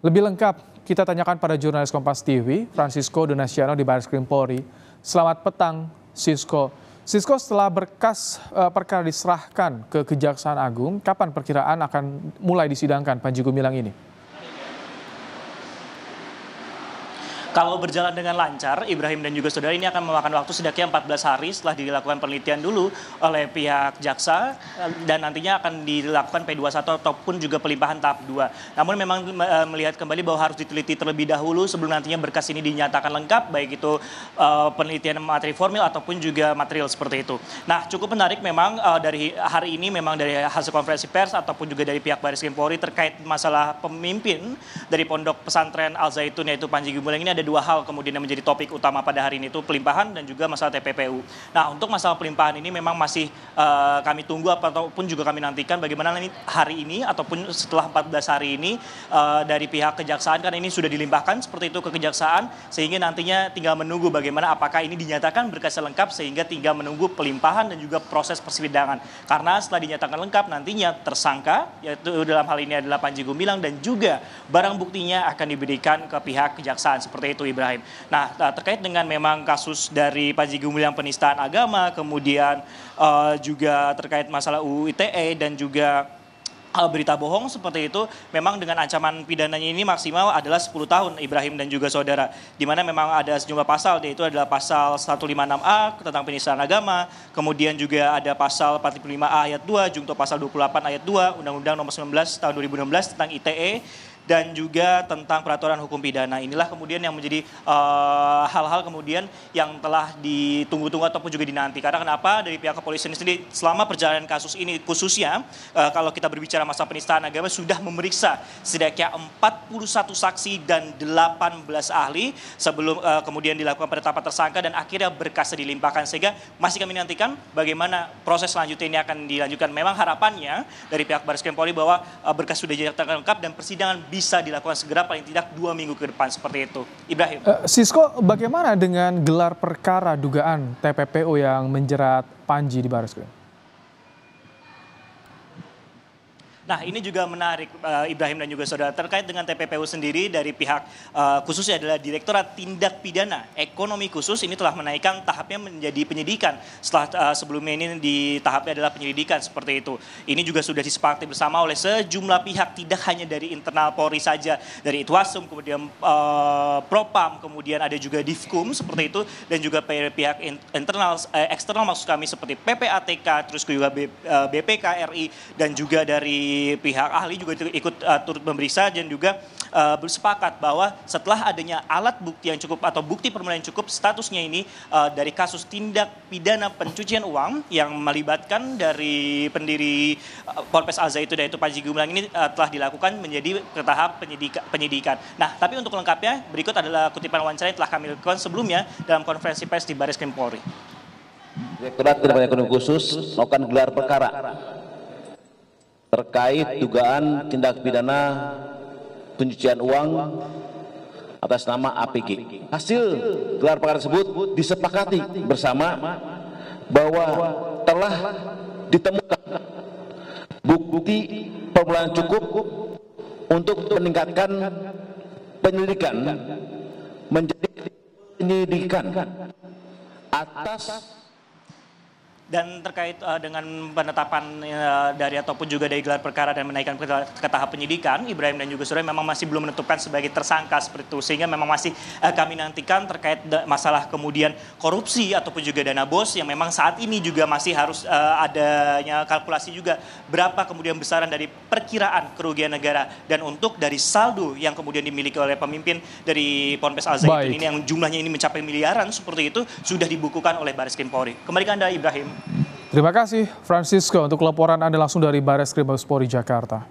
Lebih lengkap kita tanyakan pada jurnalis Kompas TV, Francisco Donasiano di Barreskrim Polri. Selamat petang, Sisko. Sisko, setelah berkas perkara diserahkan ke Kejaksaan Agung, kapan perkiraan akan mulai disidangkan Panji Gumilang ini? Kalau berjalan dengan lancar, Ibrahim dan juga saudara, ini akan memakan waktu setidaknya 14 hari setelah dilakukan penelitian dulu oleh pihak jaksa dan nantinya akan dilakukan P21 ataupun juga pelimpahan tahap 2. Namun memang melihat kembali bahwa harus diteliti terlebih dahulu sebelum nantinya berkas ini dinyatakan lengkap, baik itu penelitian materi formil ataupun juga material seperti itu. Nah, cukup menarik memang dari hari ini, memang dari hasil konferensi pers ataupun juga dari pihak Barreskrim Polri terkait masalah pemimpin dari Pondok Pesantren Al Zaitun yaitu Panji Gumilang ini ada dua hal kemudian yang menjadi topik utama pada hari ini, itu pelimpahan dan juga masalah TPPU. Nah, untuk masalah pelimpahan ini memang masih kami tunggu ataupun juga kami nantikan bagaimana ini hari ini ataupun setelah 14 hari ini dari pihak kejaksaan, kan ini sudah dilimpahkan seperti itu ke kejaksaan, sehingga nantinya tinggal menunggu bagaimana apakah ini dinyatakan berkasnya lengkap sehingga tinggal menunggu pelimpahan dan juga proses persidangan. Karena setelah dinyatakan lengkap nantinya tersangka, yaitu dalam hal ini adalah Panji Gumilang, dan juga barang buktinya akan diberikan ke pihak kejaksaan seperti itu, Ibrahim. Nah, terkait dengan memang kasus dari Panji Gumilang penistaan agama, kemudian juga terkait masalah UU ITE dan juga berita bohong seperti itu, memang dengan ancaman pidananya ini maksimal adalah 10 tahun, Ibrahim dan juga saudara. Di mana memang ada sejumlah pasal, yaitu adalah pasal 156A tentang penistaan agama, kemudian juga ada pasal 45A ayat 2, junto pasal 28 ayat 2, Undang-Undang Nomor 19 Tahun 2016 tentang ITE, dan juga tentang peraturan hukum pidana. Inilah kemudian yang menjadi hal-hal kemudian yang telah ditunggu-tunggu ataupun juga dinanti. Karena kenapa? Dari pihak kepolisian sendiri selama perjalanan kasus ini khususnya kalau kita berbicara masalah penistaan agama sudah memeriksa setidaknya 41 saksi dan 18 ahli sebelum kemudian dilakukan penetapan tersangka dan akhirnya berkasnya dilimpahkan. Sehingga masih kami nantikan bagaimana proses selanjutnya ini akan dilanjutkan. Memang harapannya dari pihak Barreskrim Polri bahwa berkas sudah dinyatakan lengkap dan persidangan bisa dilakukan segera, paling tidak 2 minggu ke depan seperti itu. Ibrahim. Sisko, bagaimana dengan gelar perkara dugaan TPPU yang menjerat Panji di Barreskrim? Nah, ini juga menarik, Ibrahim dan juga saudara, terkait dengan TPPU sendiri dari pihak khususnya adalah Direktorat Tindak Pidana Ekonomi Khusus ini telah menaikkan tahapnya menjadi penyidikan. Setelah sebelumnya ini di tahapnya adalah penyelidikan seperti itu. Ini juga sudah disepakati bersama oleh sejumlah pihak, tidak hanya dari internal Polri saja, dari Itwasum, kemudian Propam, kemudian ada juga Divkum seperti itu, dan juga pihak internal eksternal maksud kami seperti PPATK, terus juga BPK RI, dan juga dari pihak ahli juga ikut turut memeriksa dan juga bersepakat bahwa setelah adanya alat bukti yang cukup atau bukti permulaan yang cukup, statusnya ini dari kasus tindak pidana pencucian uang yang melibatkan dari pendiri Ponpes Al Zaitun yaitu Panji Gumilang ini telah dilakukan menjadi ke tahap penyidikan. Nah, tapi untuk lengkapnya berikut adalah kutipan wawancara yang telah kami lakukan sebelumnya dalam konferensi pers di Barreskrim Polri. Direktorat Tindak Pidana Ekonomi Khusus melakukan gelar perkara terkait dugaan tindak pidana pencucian uang atas nama APG. Hasil gelar perkara tersebut disepakati bersama bahwa telah ditemukan bukti permulaan cukup untuk meningkatkan penyelidikan menjadi penyelidikan atas. Dan terkait dengan penetapan dari ataupun juga dari gelar perkara dan menaikkan ke tahap penyidikan, Ibrahim dan juga saudara memang masih belum menentukan sebagai tersangka seperti itu. Sehingga memang masih kami nantikan terkait masalah kemudian korupsi ataupun juga dana bos yang memang saat ini juga masih harus adanya kalkulasi juga berapa kemudian besaran dari perkiraan kerugian negara. Dan untuk dari saldo yang kemudian dimiliki oleh pemimpin dari Ponpes Al Zaitun ini yang jumlahnya ini mencapai miliaran seperti itu sudah dibukukan oleh Barreskrim Polri. Kembali ke Anda, Ibrahim. Terima kasih Francisco untuk laporan Anda langsung dari Barreskrim Mabes Polri Jakarta.